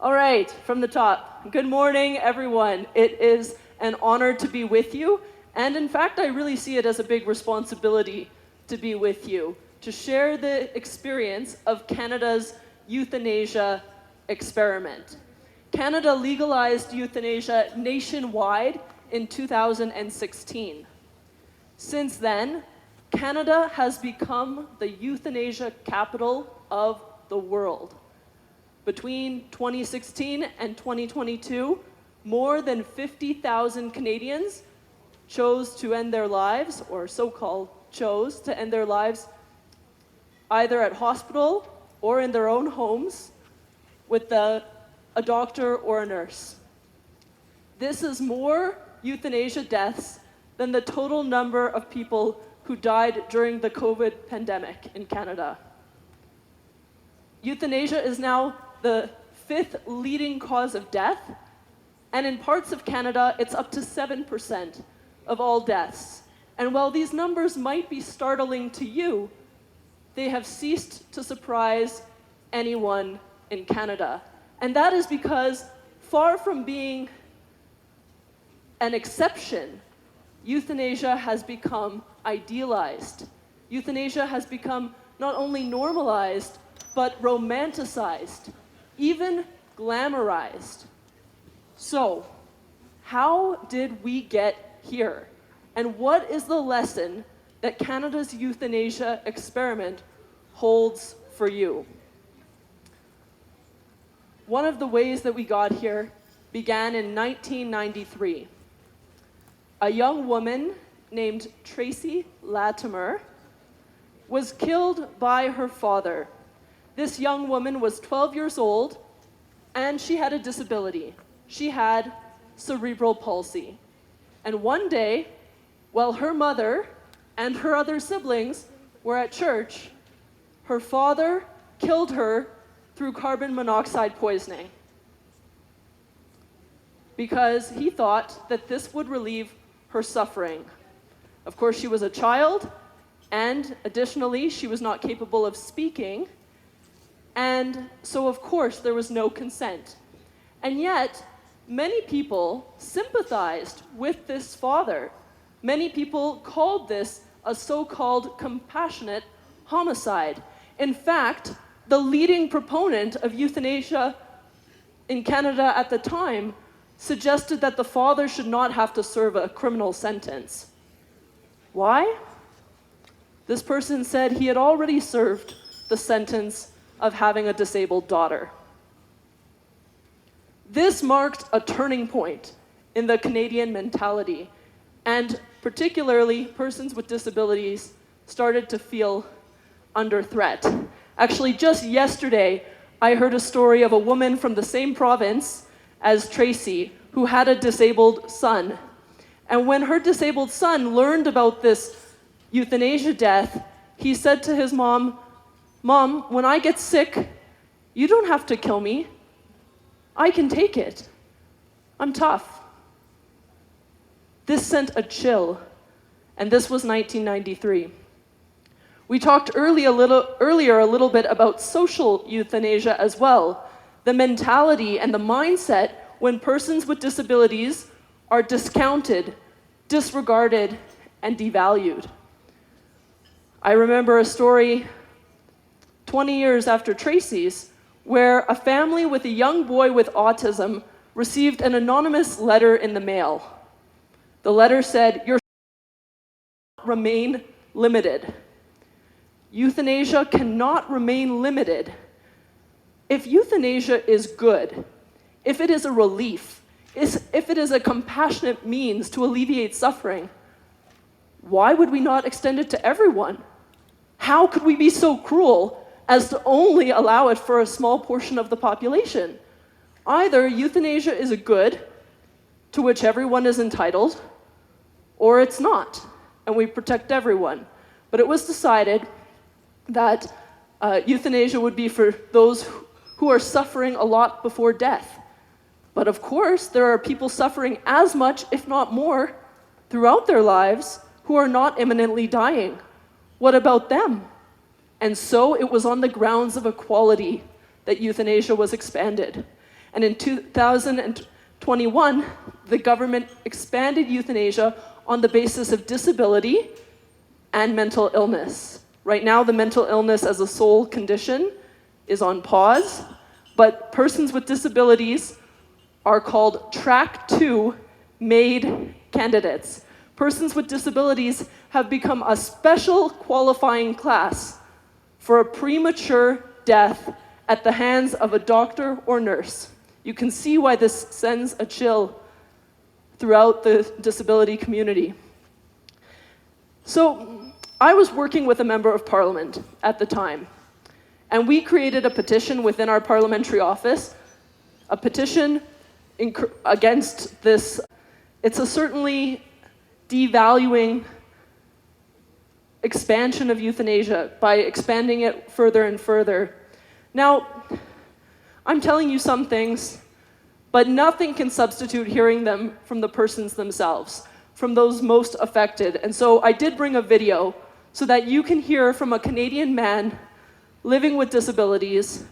All right, from the top. Good morning, everyone. It is an honor to be with you, and in fact, I really see it as a big responsibility to be with you, to share the experience of Canada's euthanasia experiment. Canada legalized euthanasia nationwide in 2016. Since then, Canada has become the euthanasia capital of the world. Between 2016 and 2022, more than 50,000 Canadians chose to end their lives, or so-called chose to end their lives, either at hospital or in their own homes with a doctor or a nurse. This is more euthanasia deaths than the total number of people who died during the COVID pandemic in Canada. Euthanasia is now the 5th leading cause of death, and in parts of Canada, it's up to 7% of all deaths. And while these numbers might be startling to you, they have ceased to surprise anyone in Canada. And that is because, far from being an exception, euthanasia has become idealized. Euthanasia has become not only normalized, but romanticized, even glamorized. So, how did we get here? And what is the lesson that Canada's euthanasia experiment holds for you? One of the ways that we got here began in 1993. A young woman named Tracy Latimer was killed by her father. This young woman was 12 years old, and she had a disability. She had cerebral palsy. And one day, while her mother and her other siblings were at church, her father killed her through carbon monoxide poisoning because he thought that this would relieve her suffering. Of course, she was a child, and additionally, she was not capable of speaking, and so of course there was no consent. And yet, many people sympathized with this father. Many people called this a so-called compassionate homicide. In fact, the leading proponent of euthanasia in Canada at the time suggested that the father should not have to serve a criminal sentence. Why? This person said he had already served the sentence of having a disabled daughter. This marked a turning point in the Canadian mentality, and particularly persons with disabilities started to feel under threat. Actually, just yesterday, I heard a story of a woman from the same province as Tracy who had a disabled son. And when her disabled son learned about this euthanasia death, he said to his mom, "Mom, when I get sick, you don't have to kill me. I can take it. I'm tough." This sent a chill, and this was 1993. We talked earlier a little bit about social euthanasia as well, the mentality and the mindset when persons with disabilities are discounted, disregarded, and devalued. I remember a story 20 years after Tracy's, where a family with a young boy with autism received an anonymous letter in the mail. The letter said, "Your remain limited." Euthanasia cannot remain limited. If euthanasia is good, if it is a relief, if it is a compassionate means to alleviate suffering, why would we not extend it to everyone? How could we be so cruel as to only allow it for a small portion of the population? Either euthanasia is a good, to which everyone is entitled, or it's not, and we protect everyone. But it was decided that euthanasia would be for those who are suffering a lot before death. But of course, there are people suffering as much, if not more, throughout their lives who are not imminently dying. What about them? And so it was on the grounds of equality that euthanasia was expanded. And in 2021, the government expanded euthanasia on the basis of disability and mental illness. Right now, the mental illness as a sole condition is on pause, but persons with disabilities are called Track 2 MAID candidates. Persons with disabilities have become a special qualifying class for a premature death at the hands of a doctor or nurse. You can see why this sends a chill throughout the disability community. So I was working with a member of parliament at the time, and we created a petition within our parliamentary office, a petition against this. It's a certainly devaluing expansion of euthanasia by expanding it further and further. Now, I'm telling you some things, but nothing can substitute hearing them from the persons themselves, from those most affected. And so I did bring a video so that you can hear from a Canadian man living with disabilities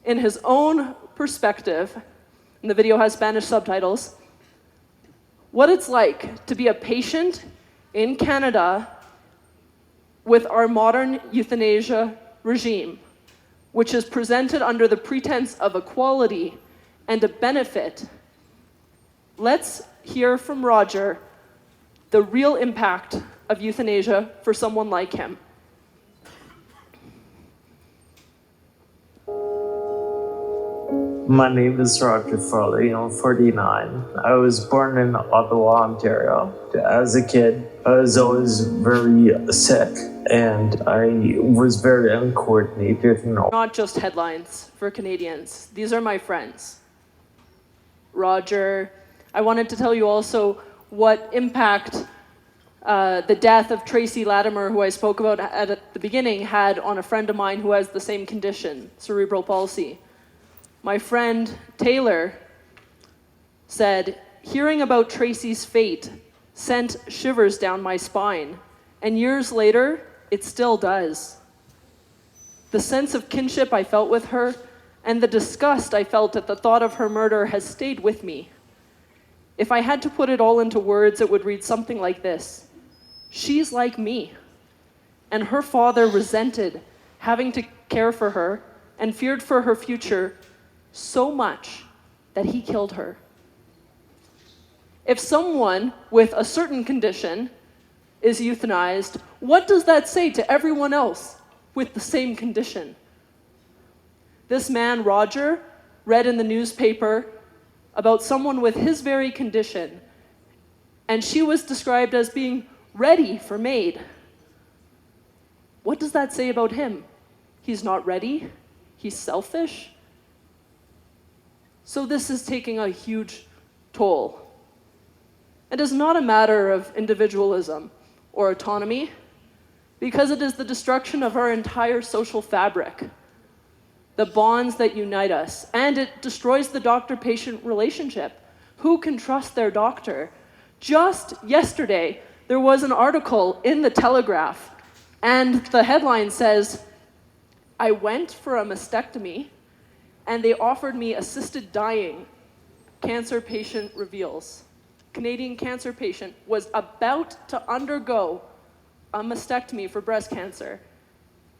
in his own perspective, and the video has Spanish subtitles, what it's like to be a patient in Canada with our modern euthanasia regime, which is presented under the pretense of equality and a benefit. Let's hear from Roger the real impact of euthanasia for someone like him. My name is Roger Farley. I'm 49. I was born in Ottawa, Ontario. As a kid, I was always very sick, and I was very uncoordinated. Not just headlines for Canadians. These are my friends. Roger, I wanted to tell you also what impact the death of Tracy Latimer, who I spoke about at the beginning, had on a friend of mine who has the same condition, cerebral palsy. My friend Taylor said, hearing about Tracy's fate sent shivers down my spine, and years later, it still does. The sense of kinship I felt with her and the disgust I felt at the thought of her murder has stayed with me. If I had to put it all into words, it would read something like this. She's like me, and her father resented having to care for her and feared for her future so much that he killed her. If someone with a certain condition is euthanized, what does that say to everyone else with the same condition? This man, Roger, read in the newspaper about someone with his very condition, and she was described as being ready for MAID. What does that say about him? He's not ready. He's selfish. So this is taking a huge toll. It is not a matter of individualism or autonomy, because it is the destruction of our entire social fabric, the bonds that unite us, and it destroys the doctor-patient relationship. Who can trust their doctor? Just yesterday, there was an article in the Telegraph, and the headline says, I went for a mastectomy, and they offered me assisted dying. Cancer patient reveals. Canadian cancer patient was about to undergo a mastectomy for breast cancer,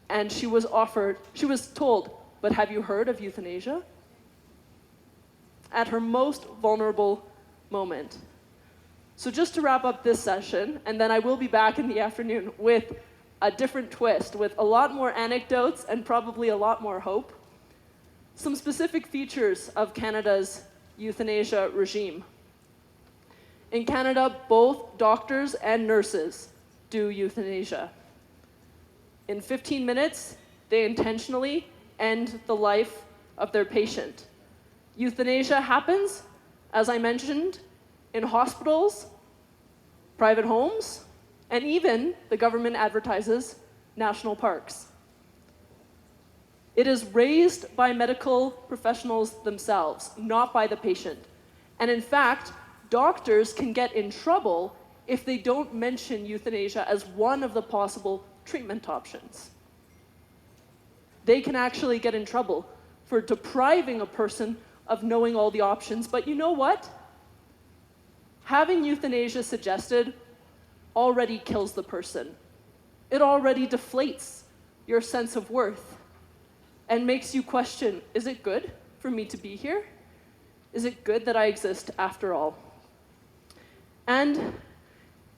and she was told, but have you heard of euthanasia? At her most vulnerable moment. So just to wrap up this session, and then I will be back in the afternoon with a different twist, with a lot more anecdotes and probably a lot more hope. Some specific features of Canada's euthanasia regime. In Canada, both doctors and nurses do euthanasia. In 15 minutes, they intentionally end the life of their patient. Euthanasia happens, as I mentioned, in hospitals, private homes, and even the government advertises national parks. It is raised by medical professionals themselves, not by the patient. And in fact, doctors can get in trouble if they don't mention euthanasia as one of the possible treatment options. They can actually get in trouble for depriving a person of knowing all the options, but you know what? Having euthanasia suggested already kills the person. It already deflates your sense of worth and makes you question, is it good for me to be here? Is it good that I exist after all? And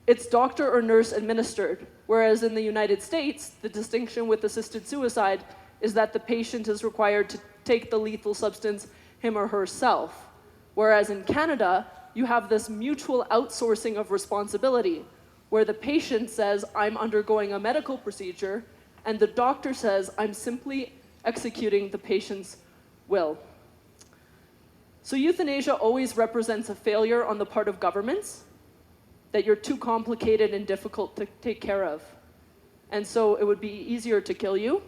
it's doctor or nurse administered, whereas in the United States, the distinction with assisted suicide is that the patient is required to take the lethal substance him or herself. Whereas in Canada, you have this mutual outsourcing of responsibility, where the patient says, I'm undergoing a medical procedure, and the doctor says, I'm simply executing the patient's will. So euthanasia always represents a failure on the part of governments, that you're too complicated and difficult to take care of. And so it would be easier to kill you.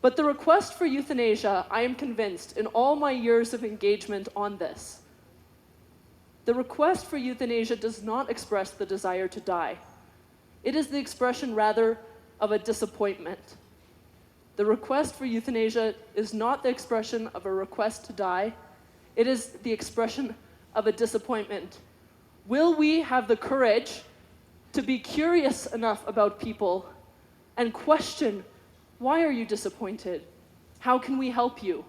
But the request for euthanasia, I am convinced, in all my years of engagement on this, the request for euthanasia does not express the desire to die. It is the expression, rather, of a disappointment. The request for euthanasia is not the expression of a request to die. It is the expression of a disappointment. Will we have the courage to be curious enough about people and question, why are you disappointed? How can we help you?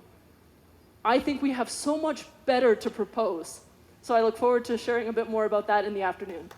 I think we have so much better to propose. So I look forward to sharing a bit more about that in the afternoon.